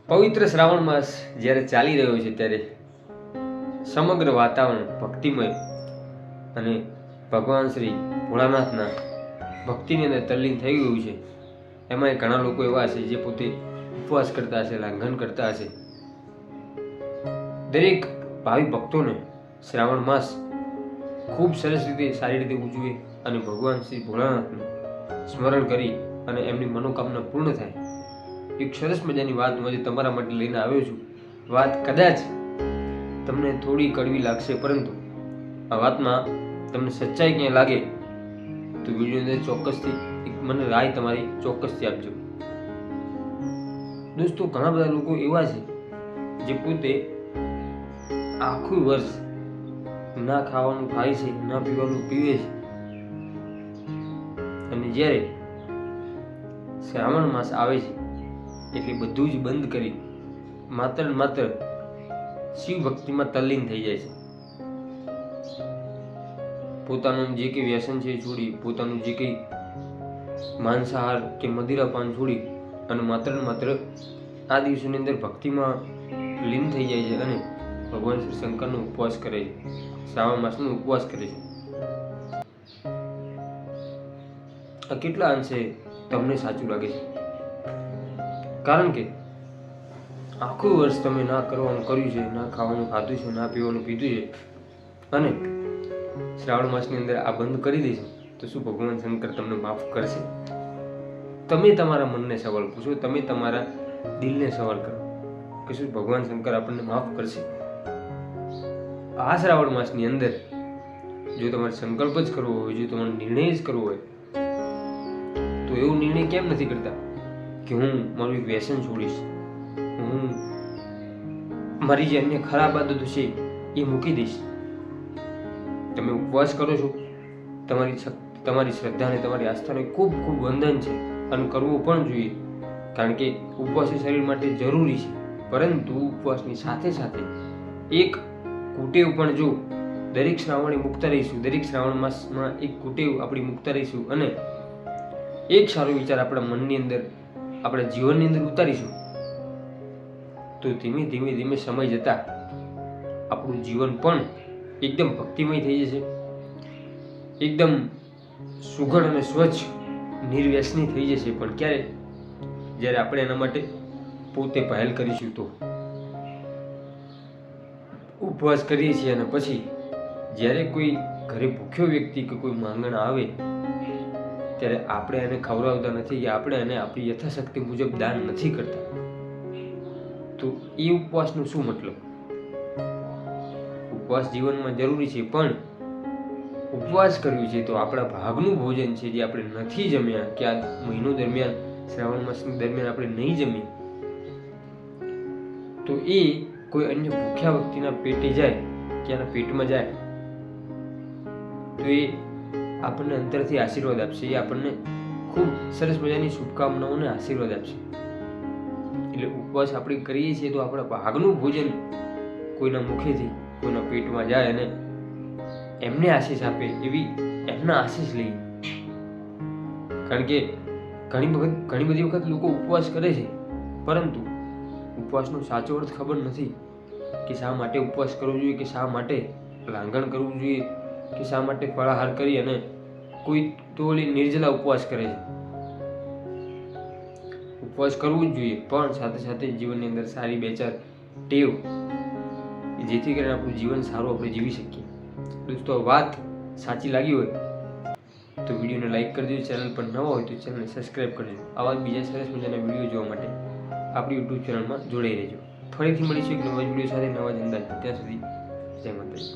પવિત્ર શ્રાવણ માસ જ્યારે ચાલી રહ્યો છે ત્યારે સમગ્ર વાતાવરણ ભક્તિમય અને ભગવાન શ્રી ભોળાનાથના ભક્તિની અંદર તલ્લીન થઈ ગયું છે. એમાં ઘણા લોકો એવા હશે જે પોતે ઉપવાસ કરતા હશે, લાંઘન કરતા હશે. દરેક ભાવિ ભક્તોને શ્રાવણ માસ ખૂબ સરસ રીતે, સારી રીતે ઉજવે અને ભગવાન શ્રી ભોળાનાથનું સ્મરણ કરી અને એમની મનોકામના પૂર્ણ થાય. એક સરસ મજાની વાત હું આજે તમારા માટે લઈને આવ્યો છું. વાત કદાચ તમને થોડી કડવી લાગશે, પરંતુ આ વાતમાં તમને સચ્ચાઈ ક્યાંય લાગે તો વિડીયોની અંદર ચોક્કસથી મને રાય તમારી ચોક્કસથી આપજો. દોસ્તો, ઘણા બધા લોકો એવા છે જે પોતે આખું વર્ષ ના ખાવાનું ખાય છે, ના પીવાનું પીવે છે, અને જ્યારે શ્રાવણ માસ આવે છે એટલે બધું જ બંધ કરી માત્ર ને માત્ર શિવ ભક્તિમાં તલ્લીન થઈ જાય છે. પોતાનું જે કંઈ વ્યસન છે છોડી, પોતાનું જે કંઈ માંસાહાર કે મદિરાપાન છોડી અને માત્ર ને માત્ર આ દિવસોની અંદર ભક્તિમાં લીન થઈ જાય છે અને ભગવાન શ્રી શંકરનો ઉપવાસ કરે છે, શ્રાવણ માસનો ઉપવાસ કરે છે. આ કેટલા અંશે તમને સાચું લાગે છે? કારણ કે આખું વર્ષ તમે ના કરવાનું કર્યું છે, ના ખાવાનું ખાધું છે, ના પીવાનું પીધું છે, અને શ્રાવણ માસની અંદર આ બંધ કરી દેશો તો શું ભગવાન શંકર તમને માફ કરશે? તમે તમારા મનને સવાલ પૂછો, તમે તમારા દિલને સવાલ કરો કે શું ભગવાન શંકર આપણને માફ કરશે? આ શ્રાવણ માસની અંદર જો તમારે સંકલ્પ જ કરવો હોય, જો તમારે નિર્ણય જ કરવો હોય, તો એવો નિર્ણય કેમ નથી કરતા કે હું મારું એક વ્યસન છોડીશ, હું મારી જે અન્ય ખરાબ આદતો છે એ મૂકી દઈશ. તમે ઉપવાસ કરો છો, તમારી શ્રદ્ધા અને તમારી આસ્થાને ખૂબ ખૂબ વંદન છે અને કરવો પણ જોઈએ, કારણ કે ઉપવાસ એ શરીર માટે જરૂરી છે. પરંતુ ઉપવાસની સાથે સાથે એક કુટેવ પણ જો દરેક શ્રાવણે મુકતા રહીશું, દરેક શ્રાવણ માસમાં એક કુટેવ આપણી મુકતા રહીશું અને એક સારો વિચાર આપણા મનની અંદર, આપણા જીવનની અંદર ઉતારીશું, તો ધીમે ધીમે ધીમે સમય જતા આપણું જીવન પણ એકદમ ભક્તિમય થઈ જશે, એકદમ સુઘડ અને સ્વચ્છ નિર્વ્યસની થઈ જશે. પણ ક્યારે? જ્યારે આપણે એના માટે પોતે પહેલ કરીશું. તો ઉપવાસ કરીએ છીએ અને પછી જ્યારે કોઈ ઘરે ભૂખ્યો વ્યક્તિ કે કોઈ માંગણ આવે ત્યારે આપણે એને ખવડાવતા નથી, કે આપણે એને આપણી યથાશક્તિ મુજબ દાન નથી કરતા, તો એ ઉપવાસનો શું મતલબ? ઉપવાસ જીવનમાં જરૂરી છે, પણ ઉપવાસ કરવી છે તો આપણા ભાગનું ભોજન છે જે આપણે નથી જમ્યા, કે આ મહિનો દરમિયાન, શ્રાવણ માસ દરમિયાન આપણે નહીં જમીએ, તો એ કોઈ અન્ય ભૂખ્યા વ્યક્તિના પેટે જાય કે એના પેટમાં જાય તો એ આપણને અંતરથી આશીર્વાદ આપશે, એ આપણને ખૂબ સરસ મજાની શુભકામનાઓને આશીર્વાદ આપશે. એટલે ઉપવાસ આપણે કરીએ છીએ તો આપણા ભાગનું ભોજન કોઈના મુખેથી કોઈના પેટમાં જાય અને એમને આશીષ આપે, એવી એમના આશીષ લઈએ. કારણ કે ઘણી બધી વખત લોકો ઉપવાસ કરે છે, પરંતુ ઉપવાસનો સાચો અર્થ ખબર નથી કે શા માટે ઉપવાસ કરવો જોઈએ, કે શા માટે લાંઘણ કરવું જોઈએ, કે શા માટે ફળાહાર કરી અને કોઈ તોલી નિર્જલા ઉપવાસ કરે છે. ઉપવાસ કરવું જ જોઈએ, પણ સાથે સાથે જીવનની અંદર સારી બે ચાર ટેવ, જેથી કરીને આપણું જીવન સારું આપણે જીવી શકીએ. દોસ્તો, વાત સાચી લાગી હોય તો વિડીયોને લાઈક કરજો, ચેનલ પર નવા હોય તો ચેનલને સબસ્ક્રાઈબ કરજો. આવા બીજા સરસ મજાના વિડીયો જોવા માટે આપણી યુટ્યુબ ચેનલમાં જોડાઈ રહેજો. ફરીથી મળીશું એક નવા વિડીયો સાથે, નવા જ અંદાજ. ત્યાં સુધી જય માતાજી.